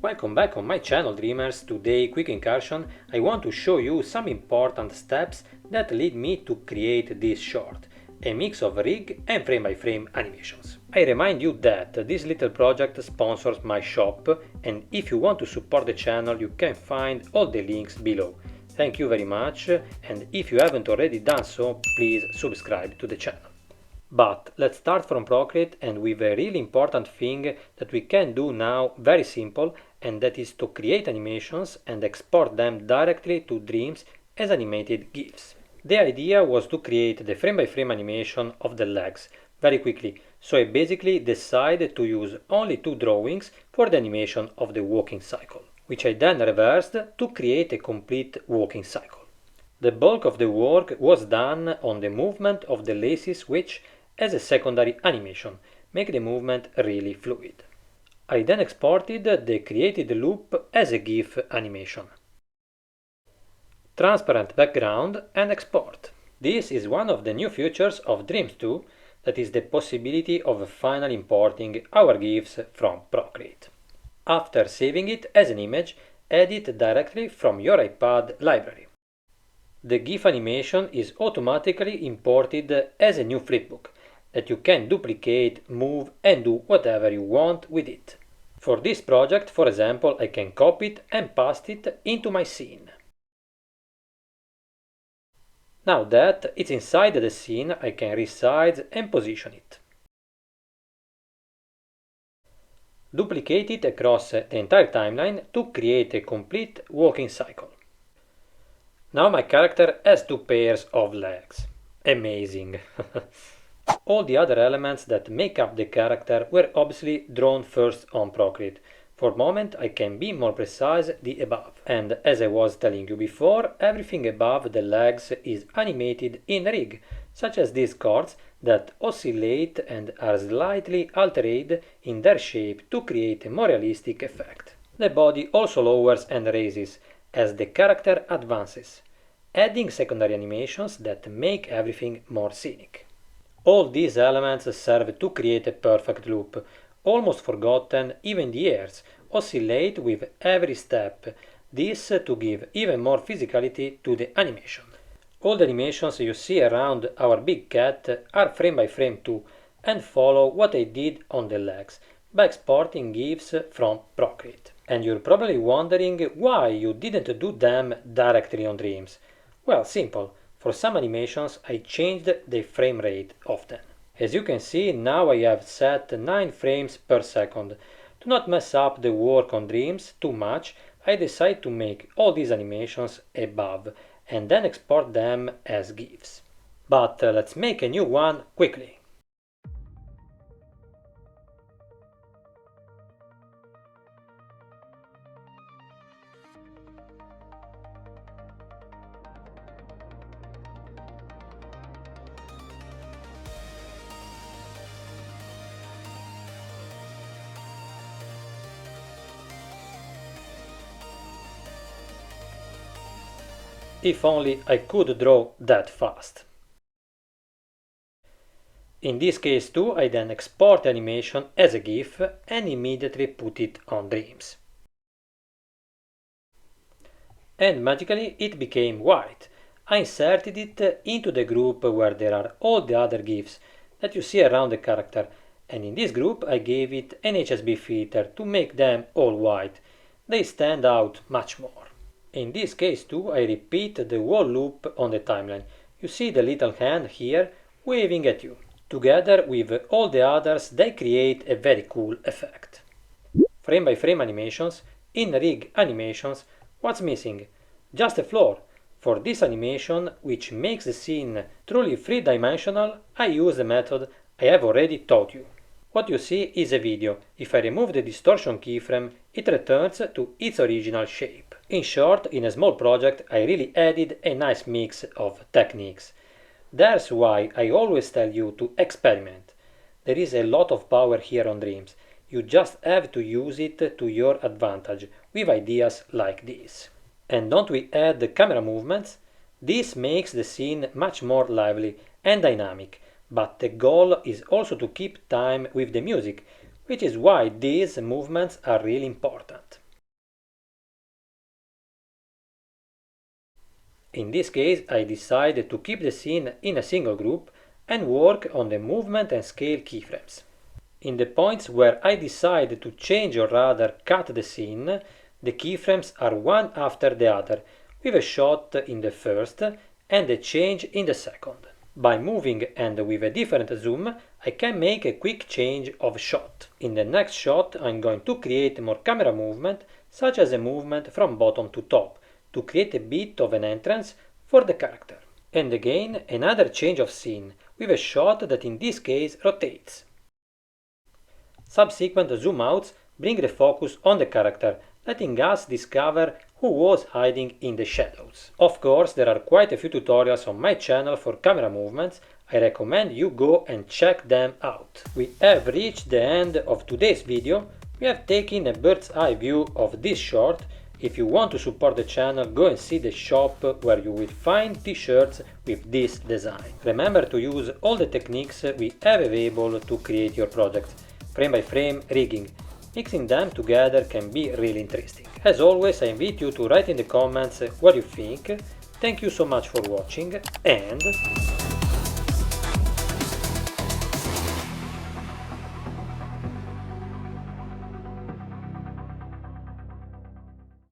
Welcome back on my channel, dreamers. Today, quick incursion, I want to show you some important steps that lead me to create this short, a mix of rig and frame-by-frame animations. I remind you that this little project sponsors my shop, and if you want to support the channel, you can find all the links below. Thank you very much, and if you haven't already done so, please subscribe to the channel. But let's start from Procreate and with a really important thing that we can do now, very simple, and that is to create animations and export them directly to Dreams as animated GIFs. The idea was to create the frame-by-frame animation of the legs very quickly, so I basically decided to use only 2 drawings for the animation of the walking cycle, which I then reversed to create a complete walking cycle. The bulk of the work was done on the movement of the laces, which, as a secondary animation, make the movement really fluid. I then exported the created loop as a GIF animation. Transparent background and export. This is one of the new features of Dreams 2, that is the possibility of finally importing our GIFs from Procreate. After saving it as an image, edit directly from your iPad library. The GIF animation is automatically imported as a new flipbook that you can duplicate, move and do whatever you want with it. For this project, for example, I can copy it and paste it into my scene. Now that it's inside the scene, I can resize and position it. Duplicate it across the entire timeline to create a complete walking cycle. Now my character has 2 pairs of legs. Amazing! All the other elements that make up the character were obviously drawn first on Procreate. For the moment I can be more precise the above. And as I was telling you before, everything above the legs is animated in rig, such as these cords that oscillate and are slightly altered in their shape to create a more realistic effect. The body also lowers and raises as the character advances, adding secondary animations that make everything more scenic. All these elements serve to create a perfect loop. Almost forgotten, even the ears oscillate with every step, this to give even more physicality to the animation. All the animations you see around our big cat are frame by frame too, and follow what I did on the legs by exporting GIFs from Procreate. And you're probably wondering why you didn't do them directly on Dreams. Well, simple. For some animations I changed the frame rate often. As you can see, now I have set 9 frames per second. To not mess up the work on Dreams too much, I decided to make all these animations above and then export them as GIFs. But let's make a new one quickly. If only I could draw that fast. In this case too, I then export the animation as a GIF and immediately put it on Dreams. And magically it became white. I inserted it into the group where there are all the other GIFs that you see around the character, and in this group I gave it an HSB filter to make them all white. They stand out much more. In this case too, I repeat the whole loop on the timeline. You see the little hand here waving at you. Together with all the others, they create a very cool effect. Frame by frame animations, in rig animations, what's missing? Just a floor. For this animation, which makes the scene truly 3-dimensional, I use the method I have already taught you. What you see is a video. If I remove the distortion keyframe, it returns to its original shape. In short, in a small project, I really added a nice mix of techniques. That's why I always tell you to experiment. There is a lot of power here on Dreams. You just have to use it to your advantage with ideas like this. And don't we add the camera movements? This makes the scene much more lively and dynamic. But the goal is also to keep time with the music, which is why these movements are really important. In this case, I decided to keep the scene in a single group and work on the movement and scale keyframes. In the points where I decide to change or rather cut the scene, the keyframes are one after the other, with a shot in the first and a change in the second. By moving and with a different zoom, I can make a quick change of shot. In the next shot, I'm going to create more camera movement, such as a movement from bottom to top, to create a bit of an entrance for the character. And again, another change of scene, with a shot that in this case rotates. Subsequent zoom outs bring the focus on the character, letting us discover who was hiding in the shadows. Of course, there are quite a few tutorials on my channel for camera movements. I recommend you go and check them out. We have reached the end of today's video. We have taken a bird's eye view of this short. If you want to support the channel, go and see the shop where you will find t-shirts with this design. Remember to use all the techniques we have available to create your projects. Frame by frame rigging. Mixing them together can be really interesting. As always, I invite you to write in the comments what you think. Thank you so much for watching and